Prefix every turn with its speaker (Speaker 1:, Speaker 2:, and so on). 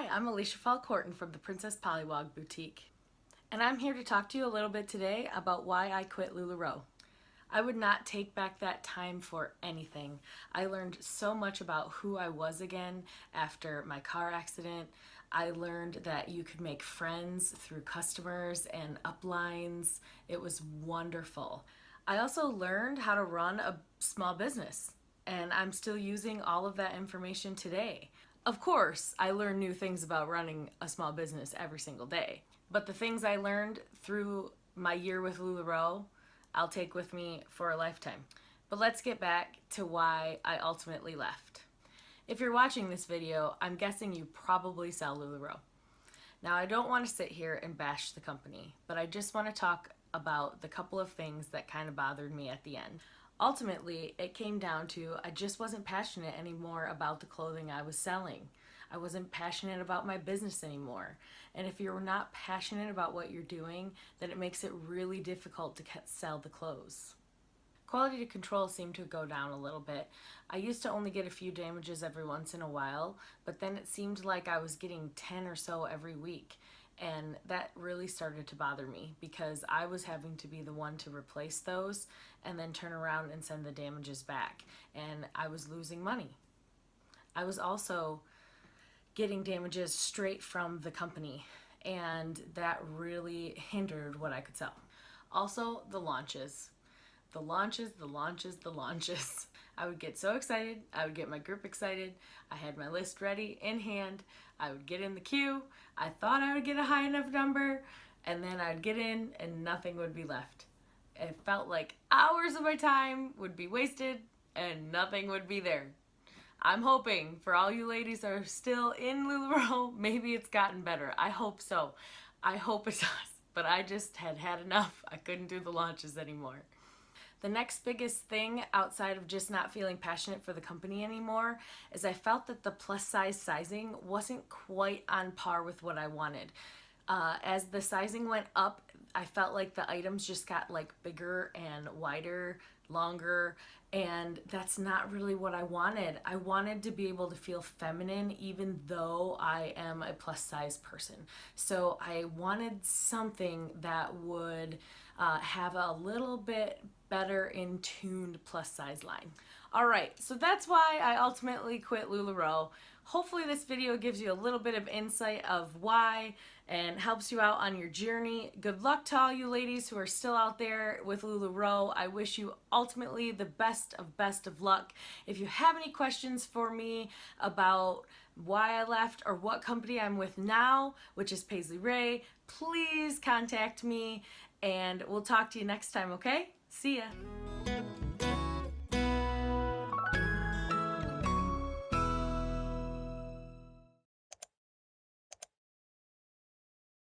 Speaker 1: Hi, I'm Alicia Falk-Horton from the Princess Pollywog Boutique, and I'm here to talk to you a little bit today about why I quit LuLaRoe. I would not take back that time for anything. I learned so much about who I was again after my car accident. I learned that you could make friends through customers and uplines. It was wonderful. I also learned how to run a small business, and I'm still using all of that information today. Of course, I learn new things about running a small business every single day, but the things I learned through my year with LuLaRoe, I'll take with me for a lifetime. But let's get back to why I ultimately left. If you're watching this video, I'm guessing you probably sell LuLaRoe. Now, I don't want to sit here and bash the company, but I just want to talk about the couple of things that kind of bothered me at the end. Ultimately, it came down to I just wasn't passionate anymore about the clothing I was selling. I wasn't passionate about my business anymore. And if you're not passionate about what you're doing, then it makes it really difficult to sell the clothes. Quality control seemed to go down a little bit. I used to only get a few damages every once in a while, but then it seemed like I was getting 10 or so every week. And that really started to bother me because I was having to be the one to replace those and then turn around and send the damages back. And I was losing money. I was also getting damages straight from the company, and that really hindered what I could sell. Also, the launches. The launches. I would get so excited. I would get my group excited. I had my list ready in hand. I would get in the queue. I thought I would get a high enough number, and then I'd get in and nothing would be left. It felt like hours of my time would be wasted and nothing would be there. I'm hoping for all you ladies that are still in LuLaRoe, maybe it's gotten better. I hope so. I hope it does. But I just had enough. I couldn't do the launches anymore. The next biggest thing outside of just not feeling passionate for the company anymore is I felt that the plus size sizing wasn't quite on par with what I wanted. As the sizing went up, I felt like the items just got like bigger and wider, longer, and that's not really what I wanted. I wanted to be able to feel feminine even though I am a plus size person. So I wanted something that would have a little bit better in tuned plus size line. Alright, so that's why I ultimately quit LuLaRoe. Hopefully this video gives you a little bit of insight of why and helps you out on your journey. Good luck to all you ladies who are still out there with LuLaRoe. I wish you ultimately the best of luck. If you have any questions for me about why I left or what company I'm with now, which is Paisley Ray, please contact me and we'll talk to you next time, okay? See ya!